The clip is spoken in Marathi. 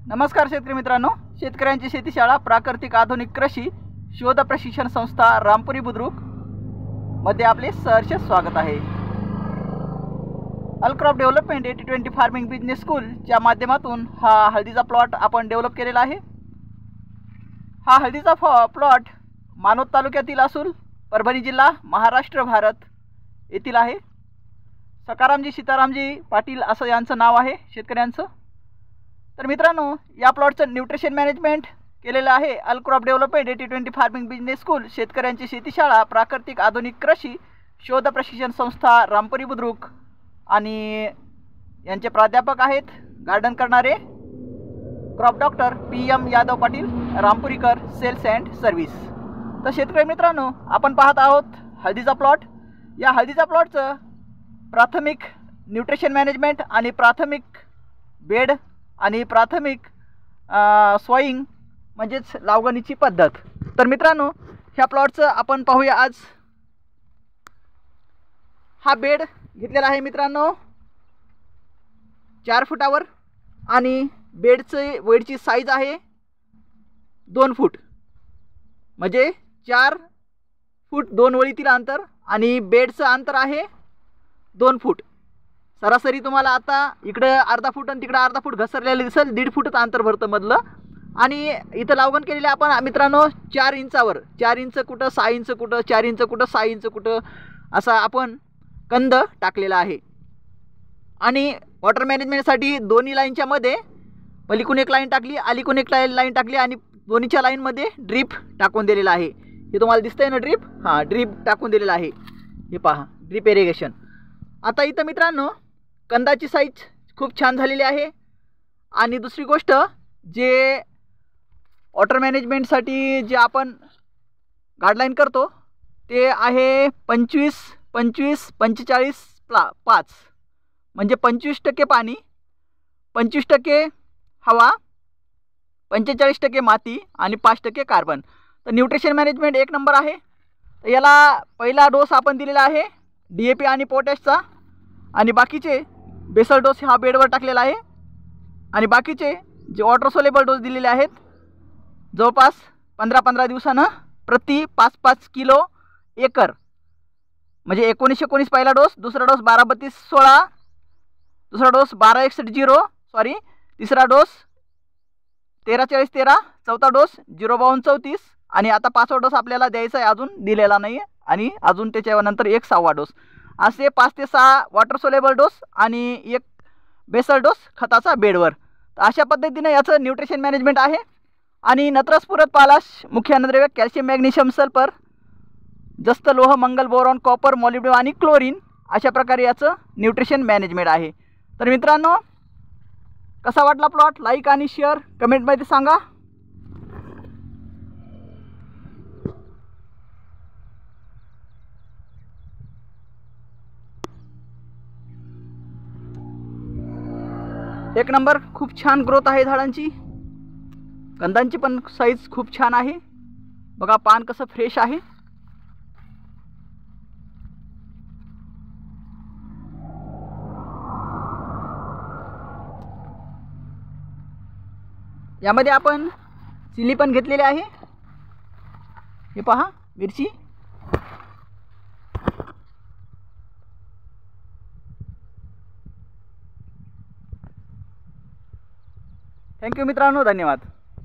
नमस्कार शेतकरी मित्रांनो, शेतकऱ्यांची शेतीशाळा प्राकृतिक आधुनिक कृषी शोध प्रशिक्षण संस्था रामपुरी बुद्रुक मध्ये आपले सहर्ष स्वागत आहे। अलक्रॉप डेव्हलपमेंट 80-20 फार्मिंग बिझनेस स्कूलच्या माध्यमातून हा हळदीचा प्लॉट आपण डेव्हलप केलेला आहे। हा हळदीचा प्लॉट मानवत तालुक्यातील असून परभणी जिल्हा महाराष्ट्र भारत येथील आहे। सकारामजी सीतारामजी पाटील असं यांचं नाव आहे शेतकऱ्यांचं। तर मित्रांनो, या प्लॉटचं न्यूट्रिशन मॅनेजमेंट केलेलं आहे अलक्रॉप डेव्हलपमेंट 80-20 फार्मिंग बिझनेस स्कूल शेतकऱ्यांची शेतीशाळा प्राकृतिक आधुनिक कृषी शोध प्रशिक्षण संस्था रामपुरी बुद्रुक आणि यांचे प्राध्यापक आहेत गार्डन करणारे crop doctor PM Yadav Patil Rampurikar sales and service. तर शेतकरी मित्रांनो, आपण पाहत आहोत हळदीचा प्लॉट। या हळदीचा प्लॉटचं प्राथमिक न्यूट्रिशन मॅनेजमेंट आणि प्राथमिक बेड आणि प्राथमिक सॉइंग म्हणजेच लावगणीची पद्धत। तर मित्रांनो, ह्या प्लॉटचं आपण पाहूया आज। हा बेड घेतलेला आहे मित्रांनो 4 फुटावर आणि बेडचे वेडची साईज आहे 2 फूट, म्हणजे 4 फूट 2 वळीतील अंतर आणि बेडचं अंतर आहे 2 फूट। सरासरी तुम्हाला आता इकडे अर्धा फूट आणि तिकडे अर्धा फूट घसरलेलं दिसेल, 1.5 फूटचं अंतर भरतं मधलं। आणि इथं लावगण केलेले आपण मित्रांनो 4 इंचावर, 4 इंच कुठं 6 इंच कुठं 4 इंच कुठं 6 इंच कुठं असा आपण कंद टाकलेला आहे। आणि वॉटर मॅनेजमेंटसाठी दोन्ही लाईनच्या मध्ये पलीकडून एक लाईन टाकली, अलीकडून एक लाईन टाकली आणि दोन्हीच्या लाईनमध्ये ड्रीप टाकून दिलेला आहे। हे तुम्हाला दिसतंय ना ड्रीप? हां, ड्रीप टाकून दिलेला आहे, हे पहा ड्रीप इरिगेशन। आता इथं मित्रांनो कंदाची साईज खूप छान झालेली आहे। आणि दुसरी गोष्ट, जे वॉटर मॅनेजमेंटसाठी जे आपण गाईडलाईन करतो ते आहे 25-25-45-5, म्हणजे 25% पाणी, 25% हवा, 45% माती आणि 5% कार्बन। तर न्यूट्रिशन मॅनेजमेंट एक नंबर आहे। तर याला पहिला डोस आपण दिलेला आहे DAP आणि पोटॅशचा, आणि बाकीचे बेसल डोस हा बेडवर टाकलेला आहे। आणि बाकीचे जे वॉटर सोलेबल डोस दिलेले आहेत जवळपास 15-15 दिवसानं प्रति 5-5 किलो एकर, म्हणजे 19-19 पहिला डोस, दुसरा डोस 12-32-16, दुसरा डोस 12-61-0, तिसरा डोस 13-40-13, चौथा डोस 0-52-34 आणि आता 5वा डोस आपल्याला द्यायचा आहे, अजून दिलेला नाही आहे। आणि अजून त्याच्यानंतर एक 6वा डोस, असे 5 ते 6 वॉटर सोलेबल डोस आणि एक बेसल डोस खताचा बेडवर। तर अशा पद्धतीने याचं न्यूट्रिशन मॅनेजमेंट आहे। आणि नत्रस पूरक पालाश मुख्य अन्नद्रव्य कॅल्शियम मॅग्नेशियम सल्फर जस्त लोह मंगल बोरॉन कॉपर मॉलिब्डेनम आणि क्लोरीन, अशा प्रकारे याचं न्यूट्रिशन मॅनेजमेंट आहे। तर मित्रांनो, कसा वाटला प्लॉट? लाईक आणि शेअर कमेंटमध्ये सांगा। एक नंबर, खूप छान ग्रोथ आहे झाडांची, कंदांची पण साईज खूप छान आहे। बघा पान कसं फ्रेश आहे। यामध्ये आपण चिली पण घेतलेली आहे, हे पहा मिरची। थँक्यू मित्रांनो, धन्यवाद।